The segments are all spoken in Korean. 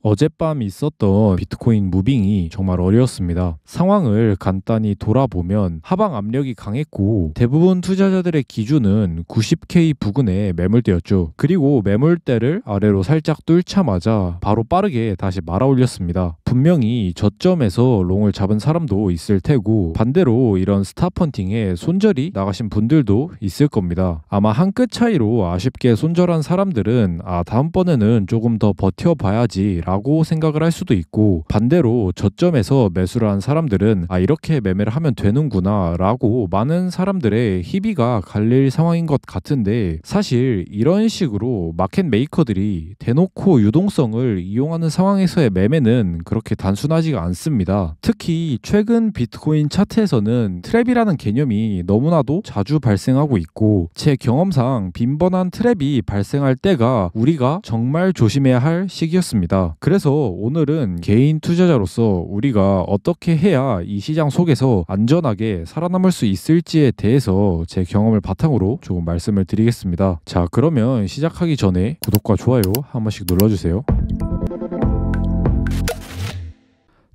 어젯밤 있었던 비트코인 무빙이 정말 어려웠습니다. 상황을 간단히 돌아보면 하방 압력이 강했고 대부분 투자자들의 기준은 90K 부근의 매물대였죠. 그리고 매물대를 아래로 살짝 뚫자마자 바로 빠르게 다시 말아 올렸습니다. 분명히 저점에서 롱을 잡은 사람도 있을 테고 반대로 이런 스탑펀팅에 손절이 나가신 분들도 있을 겁니다. 아마 한 끗 차이로 아쉽게 손절한 사람들은 다음번에는 조금 더 버텨봐야지 라고 생각을 할 수도 있고, 반대로 저점에서 매수를 한 사람들은 이렇게 매매를 하면 되는구나 라고 많은 사람들의 희비가 갈릴 상황인 것 같은데, 사실 이런 식으로 마켓 메이커들이 대놓고 유동성을 이용하는 상황에서의 매매는 그렇게 단순하지가 않습니다. 특히 최근 비트코인 차트에서는 트랩이라는 개념이 너무나도 자주 발생하고 있고, 제 경험상 빈번한 트랩이 발생할 때가 우리가 정말 조심해야 할 시기였습니다. 그래서 오늘은 개인 투자자로서 우리가 어떻게 해야 이 시장 속에서 안전하게 살아남을 수 있을지에 대해서 제 경험을 바탕으로 조금 말씀을 드리겠습니다. 자, 그러면 시작하기 전에 구독과 좋아요 한 번씩 눌러주세요.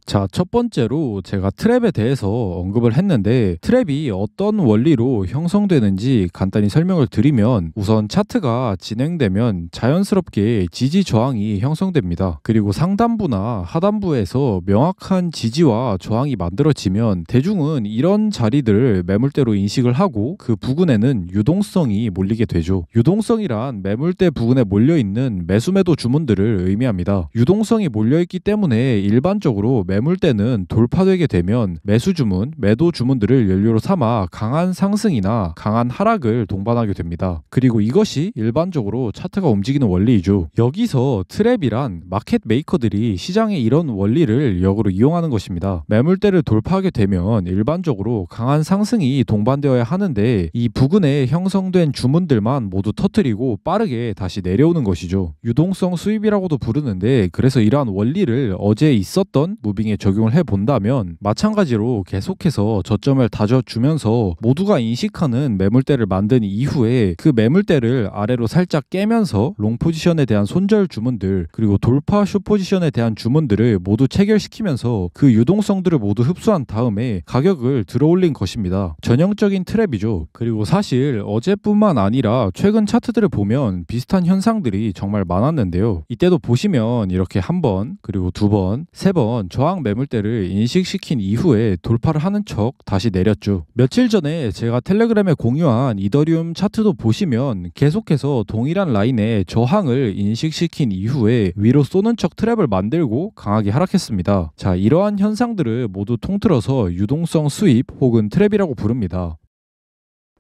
자, 첫 번째로 제가 트랩에 대해서 언급을 했는데, 트랩이 어떤 원리로 형성되는지 간단히 설명을 드리면, 우선 차트가 진행되면 자연스럽게 지지 저항이 형성됩니다. 그리고 상단부나 하단부에서 명확한 지지와 저항이 만들어지면 대중은 이런 자리들을 매물대로 인식을 하고 그 부근에는 유동성이 몰리게 되죠. 유동성이란 매물대 부근에 몰려있는 매수매도 주문들을 의미합니다. 유동성이 몰려있기 때문에 일반적으로 매물대는 돌파되게 되면 매수 주문, 매도 주문들을 연료로 삼아 강한 상승이나 강한 하락을 동반하게 됩니다. 그리고 이것이 일반적으로 차트가 움직이는 원리이죠. 여기서 트랩이란 마켓 메이커들이 시장의 이런 원리를 역으로 이용하는 것입니다. 매물대를 돌파하게 되면 일반적으로 강한 상승이 동반되어야 하는데, 이 부근에 형성된 주문들만 모두 터뜨리고 빠르게 다시 내려오는 것이죠. 유동성 수입이라고도 부르는데, 그래서 이러한 원리를 어제 있었던 무빙 적용을 해본다면 마찬가지로 계속해서 저점을 다져주면서 모두가 인식하는 매물대를 만든 이후에 그 매물대를 아래로 살짝 깨면서 롱 포지션에 대한 손절 주문들, 그리고 돌파 숏 포지션에 대한 주문들을 모두 체결시키면서 그 유동성들을 모두 흡수한 다음에 가격을 들어올린 것입니다. 전형적인 트랩이죠. 그리고 사실 어제뿐만 아니라 최근 차트들을 보면 비슷한 현상들이 정말 많았는데요. 이때도 보시면 이렇게 한 번, 그리고 두 번, 세 번 저항 매물대를 인식시킨 이후에 돌파를 하는 척 다시 내렸죠. 며칠 전에 제가 텔레그램에 공유한 이더리움 차트도 보시면 계속해서 동일한 라인에 저항을 인식시킨 이후에 위로 쏘는 척 트랩을 만들고 강하게 하락했습니다. 자, 이러한 현상들을 모두 통틀어서 유동성 수입 혹은 트랩이라고 부릅니다.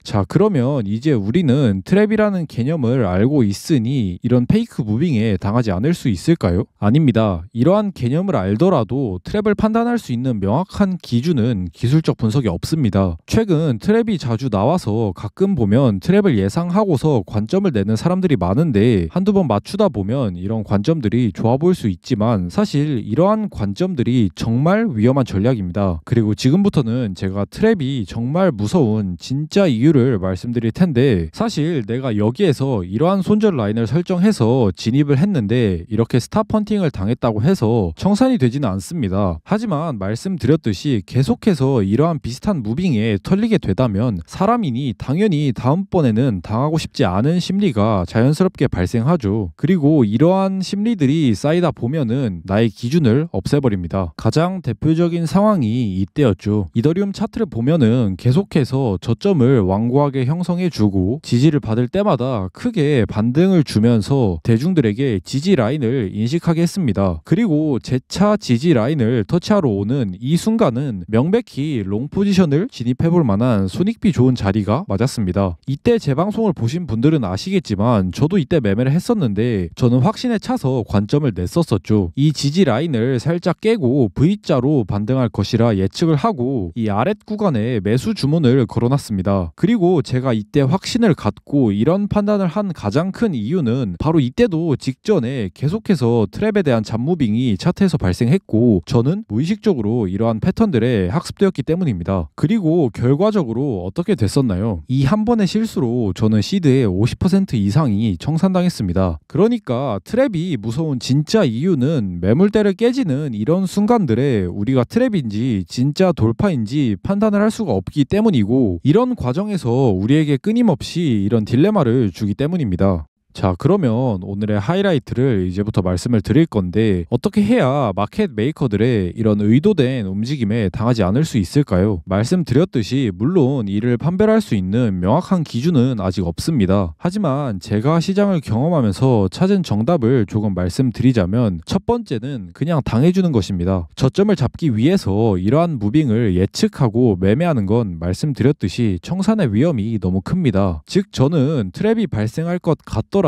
자, 그러면 이제 우리는 트랩이라는 개념을 알고 있으니 이런 페이크 무빙에 당하지 않을 수 있을까요? 아닙니다. 이러한 개념을 알더라도 트랩을 판단할 수 있는 명확한 기준은 기술적 분석이 없습니다. 최근 트랩이 자주 나와서 가끔 보면 트랩을 예상하고서 관점을 내는 사람들이 많은데, 한두 번 맞추다 보면 이런 관점들이 좋아 보일 수 있지만 사실 이러한 관점들이 정말 위험한 전략입니다. 그리고 지금부터는 제가 트랩이 정말 무서운 진짜 이유를 말씀드릴 텐데, 사실 내가 여기에서 이러한 손절 라인을 설정해서 진입을 했는데 이렇게 스탑 펀팅을 당했다고 해서 청산이 되지는 않습니다. 하지만 말씀드렸듯이 계속해서 이러한 비슷한 무빙에 털리게 되다면 사람이니 당연히 다음번에는 당하고 싶지 않은 심리가 자연스럽게 발생하죠. 그리고 이러한 심리들이 쌓이다 보면은 나의 기준을 없애버립니다. 가장 대표적인 상황이 이때였죠. 이더리움 차트를 보면은 계속해서 저점을 완고하게 형성해주고 지지를 받을 때마다 크게 반등을 주면서 대중들에게 지지 라인을 인식하게 했습니다. 그리고 재차 지지 라인을 터치하러 오는 이 순간은 명백히 롱 포지션을 진입해볼 만한 손익비 좋은 자리가 맞았습니다. 이때 제 방송을 보신 분들은 아시겠지만 저도 이때 매매를 했었는데 저는 확신에 차서 관점을 냈었었죠. 이 지지 라인을 살짝 깨고 V자로 반등할 것이라 예측을 하고 이 아랫 구간에 매수 주문을 걸어놨습니다. 그리고 제가 이때 확신을 갖고 이런 판단을 한 가장 큰 이유는 바로 이때도 직전에 계속해서 트랩에 대한 잡무빙이 차트에서 발생했고 저는 무의식적으로 이러한 패턴들에 학습되었기 때문입니다. 그리고 결과적으로 어떻게 됐었나요? 이 한 번의 실수로 저는 시드의 50% 이상이 청산당했습니다. 그러니까 트랩이 무서운 진짜 이유는 매물대를 깨지는 이런 순간들에 우리가 트랩인지 진짜 돌파인지 판단을 할 수가 없기 때문이고 이런 과정에서 우리에게 끊임없이 이런 딜레마를 주기 때문입니다. 자, 그러면 오늘의 하이라이트를 이제부터 말씀을 드릴 건데 어떻게 해야 마켓 메이커들의 이런 의도된 움직임에 당하지 않을 수 있을까요? 말씀드렸듯이 물론 이를 판별할 수 있는 명확한 기준은 아직 없습니다. 하지만 제가 시장을 경험하면서 찾은 정답을 조금 말씀드리자면 첫 번째는 그냥 당해주는 것입니다. 저점을 잡기 위해서 이러한 무빙을 예측하고 매매하는 건 말씀드렸듯이 청산의 위험이 너무 큽니다. 즉 저는 트랩이 발생할 것 같더라도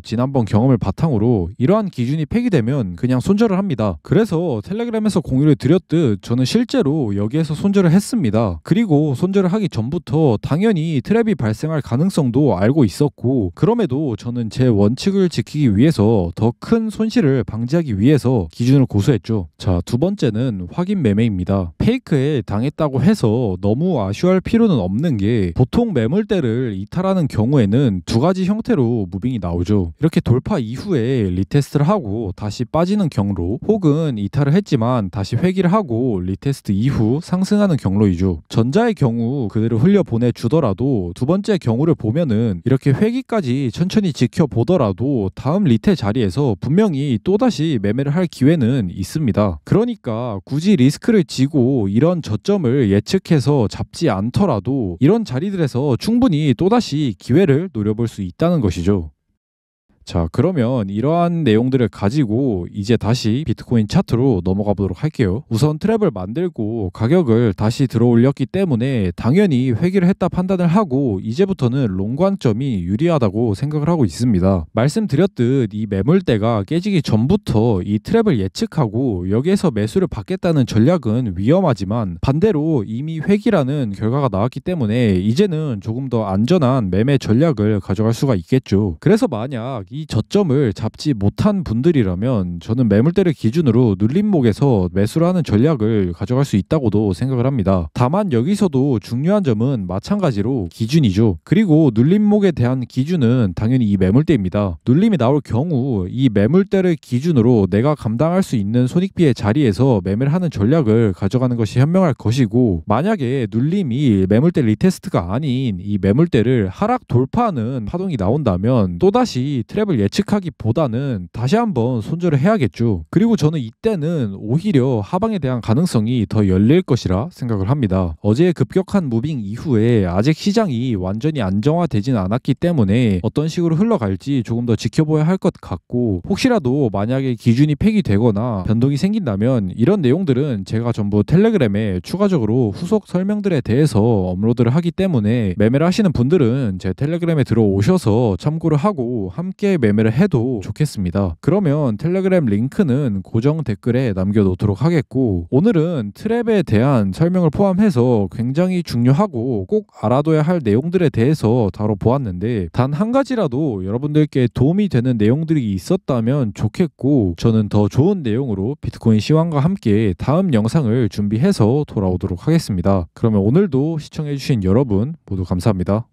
지난번 경험을 바탕으로 이러한 기준이 폐기되면 그냥 손절을 합니다. 그래서 텔레그램에서 공유를 드렸듯 저는 실제로 여기에서 손절을 했습니다. 그리고 손절을 하기 전부터 당연히 트랩이 발생할 가능성도 알고 있었고 그럼에도 저는 제 원칙을 지키기 위해서 더 큰 손실을 방지하기 위해서 기준을 고수했죠. 자, 두 번째는 확인 매매입니다. 페이크에 당했다고 해서 너무 아쉬워할 필요는 없는 게 보통 매물대를 이탈하는 경우에는 두 가지 형태로 무빙이 나오죠. 이렇게 돌파 이후에 리테스트를 하고 다시 빠지는 경로 혹은 이탈을 했지만 다시 회귀를 하고 리테스트 이후 상승하는 경로이죠. 전자의 경우 그대로 흘려보내주더라도 두 번째 경우를 보면은 이렇게 회귀까지 천천히 지켜보더라도 다음 리테 자리에서 분명히 또다시 매매를 할 기회는 있습니다. 그러니까 굳이 리스크를 지고 이런 저점을 예측해서 잡지 않더라도 이런 자리들에서 충분히 또다시 기회를 노려볼 수 있다는 것이죠. 자, 그러면 이러한 내용들을 가지고 이제 다시 비트코인 차트로 넘어가 보도록 할게요. 우선 트랩을 만들고 가격을 다시 들어 올렸기 때문에 당연히 회귀를 했다 판단을 하고 이제부터는 롱 관점이 유리하다고 생각을 하고 있습니다. 말씀드렸듯 이 매물대가 깨지기 전부터 이 트랩을 예측하고 여기에서 매수를 받겠다는 전략은 위험하지만 반대로 이미 회귀라는 결과가 나왔기 때문에 이제는 조금 더 안전한 매매 전략을 가져갈 수가 있겠죠. 그래서 만약 이 저점을 잡지 못한 분들이라면 저는 매물대를 기준으로 눌림목에서 매수를 하는 전략을 가져갈 수 있다고도 생각을 합니다. 다만 여기서도 중요한 점은 마찬가지로 기준이죠. 그리고 눌림목에 대한 기준은 당연히 이 매물대입니다. 눌림이 나올 경우 이 매물대를 기준으로 내가 감당할 수 있는 손익비의 자리에서 매매를 하는 전략을 가져가는 것이 현명할 것이고 만약에 눌림이 매물대 리테스트가 아닌 이 매물대를 하락 돌파하는 파동이 나온다면 또다시 트랩을 예측하기보다는 다시 한번 손절을 해야겠죠. 그리고 저는 이때는 오히려 하방에 대한 가능성이 더 열릴 것이라 생각을 합니다. 어제의 급격한 무빙 이후에 아직 시장이 완전히 안정화되지는 않았기 때문에 어떤 식으로 흘러갈지 조금 더 지켜봐야 할 것 같고 혹시라도 만약에 기준이 폐기되거나 변동이 생긴다면 이런 내용들은 제가 전부 텔레그램에 추가적으로 후속 설명들에 대해서 업로드를 하기 때문에 매매를 하시는 분들은 제 텔레그램에 들어오셔서 참고를 하고 함께 매매를 해도 좋겠습니다. 그러면 텔레그램 링크는 고정 댓글에 남겨놓도록 하겠고 오늘은 트랩에 대한 설명을 포함해서 굉장히 중요하고 꼭 알아둬야 할 내용들에 대해서 다뤄보았는데 단 한 가지라도 여러분들께 도움이 되는 내용들이 있었다면 좋겠고 저는 더 좋은 내용으로 비트코인 시황과 함께 다음 영상을 준비해서 돌아오도록 하겠습니다. 그러면 오늘도 시청해주신 여러분 모두 감사합니다.